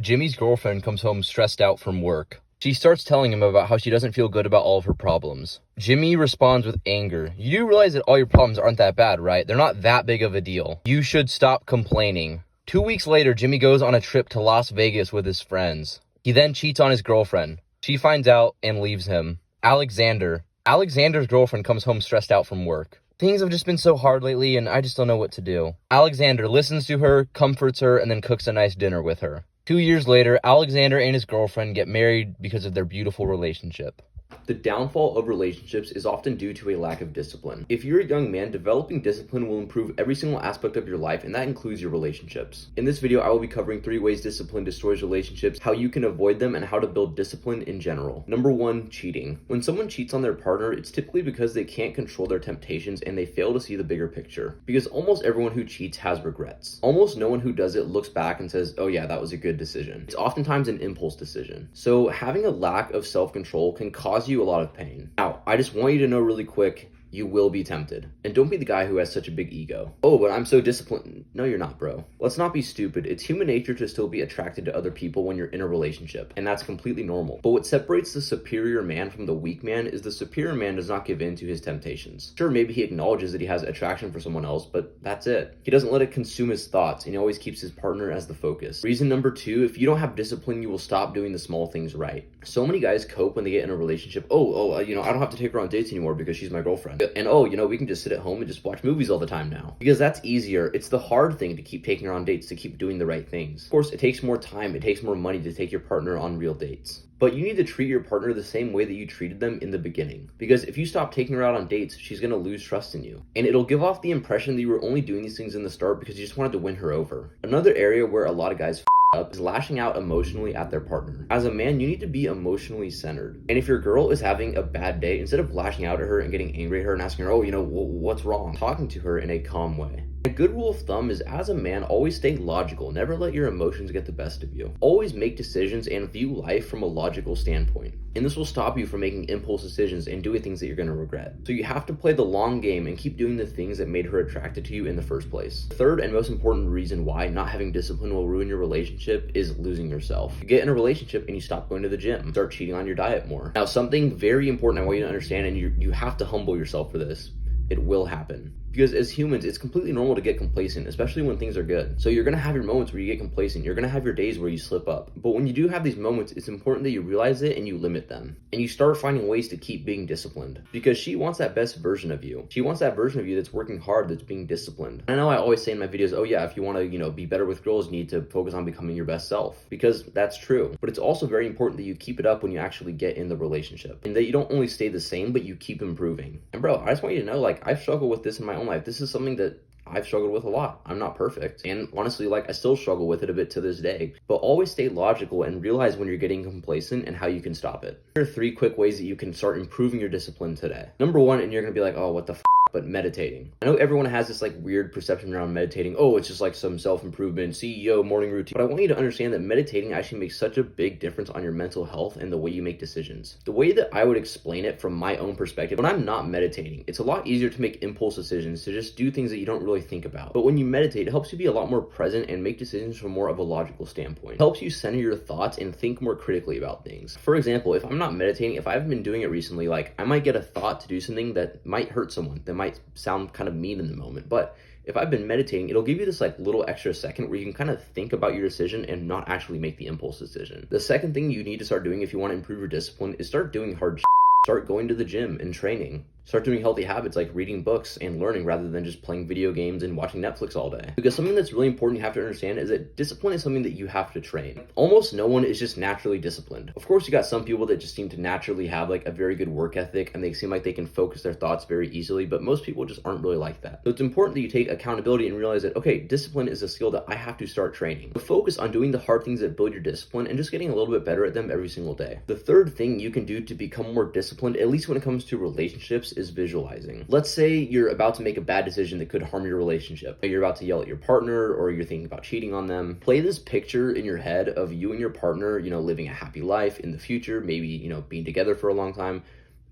Jimmy's girlfriend comes home stressed out from work. She starts telling him about how she doesn't feel good about all of her problems. Jimmy responds with anger. You do realize that all your problems aren't that bad, right? They're not that big of a deal. You should stop complaining. 2 weeks later, Jimmy goes on a trip to Las Vegas with his friends. He then cheats on his girlfriend. She finds out and leaves him. Alexander's girlfriend comes home stressed out from work. Things have just been so hard lately and I just don't know what to do. Alexander listens to her, comforts her, and then cooks a nice dinner with her. 2 years later, Alexander and his girlfriend get married because of their beautiful relationship. The downfall of relationships is often due to a lack of discipline. If you're a young man, developing discipline will improve every single aspect of your life, and that includes your relationships. In this video, I will be covering 3 ways discipline destroys relationships, how you can avoid them, and how to build discipline in general. Number 1, cheating. When someone cheats on their partner, it's typically because they can't control their temptations and they fail to see the bigger picture. Because almost everyone who cheats has regrets. Almost no one who does it looks back and says, oh yeah, that was a good decision. It's oftentimes an impulse decision. So having a lack of self-control can cause you a lot of pain. Now, I just want you to know really quick, you will be tempted. And don't be the guy who has such a big ego. Oh, but I'm so disciplined. No, you're not, bro. Let's not be stupid. It's human nature to still be attracted to other people when you're in a relationship, and that's completely normal. But what separates the superior man from the weak man is the superior man does not give in to his temptations. Sure, maybe he acknowledges that he has attraction for someone else, but that's it. He doesn't let it consume his thoughts, and he always keeps his partner as the focus. Reason number 2, if you don't have discipline, you will stop doing the small things right. So many guys cope when they get in a relationship. I don't have to take her on dates anymore because she's my girlfriend. And we can just sit at home and just watch movies all the time now. Because that's easier. It's the hard thing to keep taking her on dates, to keep doing the right things. Of course, it takes more time, it takes more money to take your partner on real dates. But you need to treat your partner the same way that you treated them in the beginning. Because if you stop taking her out on dates, she's gonna lose trust in you. And it'll give off the impression that you were only doing these things in the start because you just wanted to win her over. Another area where a lot of guys up is lashing out emotionally at their partner. As a man, you need to be emotionally centered. And if your girl is having a bad day, instead of lashing out at her and getting angry at her and asking her, what's wrong? Talking to her in a calm way. A good rule of thumb is, as a man, always stay logical. Never let your emotions get the best of you. Always make decisions and view life from a logical standpoint. And this will stop you from making impulse decisions and doing things that you're going to regret. So you have to play the long game and keep doing the things that made her attracted to you in the first place. The third and most important reason why not having discipline will ruin your relationship is losing yourself. You get in a relationship and you stop going to the gym, start cheating on your diet more. Now, something very important I want you to understand, and you have to humble yourself for this, it will happen. Because as humans, it's completely normal to get complacent, especially when things are good. So you're going to have your moments where you get complacent. You're going to have your days where you slip up. But when you do have these moments, it's important that you realize it and you limit them. And you start finding ways to keep being disciplined. Because she wants that best version of you. She wants that version of you that's working hard, that's being disciplined. I know I always say in my videos, oh yeah, if you want to, be better with girls, you need to focus on becoming your best self. Because that's true. But it's also very important that you keep it up when you actually get in the relationship. And that you don't only stay the same, but you keep improving. And bro, I just want you to know, I've struggled with this in my own life. This is something that I've struggled with a lot. I'm not perfect. And honestly, I still struggle with it a bit to this day. But always stay logical and realize when you're getting complacent and how you can stop it. Here are 3 quick ways that you can start improving your discipline today. Number 1, and you're going to be like, oh, what the but meditating. I know everyone has this weird perception around meditating. Oh, it's just some self-improvement, CEO morning routine. But I want you to understand that meditating actually makes such a big difference on your mental health and the way you make decisions. The way that I would explain it from my own perspective, when I'm not meditating, it's a lot easier to make impulse decisions, to just do things that you don't really think about. But when you meditate, it helps you be a lot more present and make decisions from more of a logical standpoint. It helps you center your thoughts and think more critically about things. For example, if I'm not meditating, if I haven't been doing it recently, I might get a thought to do something that might hurt someone, that might sound kind of mean in the moment, but if I've been meditating, it'll give you this little extra second where you can kind of think about your decision and not actually make the impulse decision. The second thing you need to start doing if you want to improve your discipline is start doing hard. Start going to the gym and training. Start doing healthy habits like reading books and learning rather than just playing video games and watching Netflix all day. Because something that's really important you have to understand is that discipline is something that you have to train. Almost no one is just naturally disciplined. Of course, you got some people that just seem to naturally have a very good work ethic and they seem like they can focus their thoughts very easily, but most people just aren't really like that. So it's important that you take accountability and realize that, okay, discipline is a skill that I have to start training. So focus on doing the hard things that build your discipline and just getting a little bit better at them every single day. The third thing you can do to become more disciplined, at least when it comes to relationships, is visualizing. Let's say you're about to make a bad decision that could harm your relationship. You're about to yell at your partner or you're thinking about cheating on them. Play this picture in your head of you and your partner, living a happy life in the future, maybe, being together for a long time.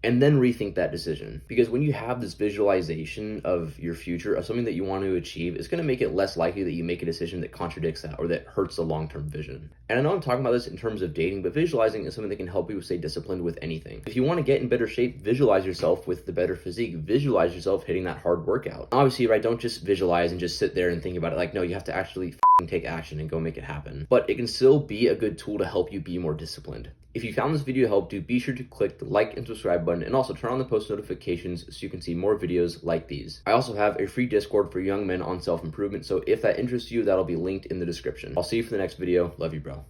and then rethink that decision. Because when you have this visualization of your future, of something that you want to achieve, it's going to make it less likely that you make a decision that contradicts that or that hurts the long-term vision. And I know I'm talking about this in terms of dating, but visualizing is something that can help you stay disciplined with anything. If you want to get in better shape, visualize yourself with the better physique. Visualize yourself hitting that hard workout. Obviously, right, don't just visualize and just sit there and think about it. Like, no, you have to actually take action and go make it happen. But it can still be a good tool to help you be more disciplined. If you found this video helpful, be sure to click the like and subscribe button, and also turn on the post notifications so you can see more videos like these. I also have a free Discord for young men on self-improvement, so if that interests you, that'll be linked in the description. I'll see you for the next video. Love you, bro.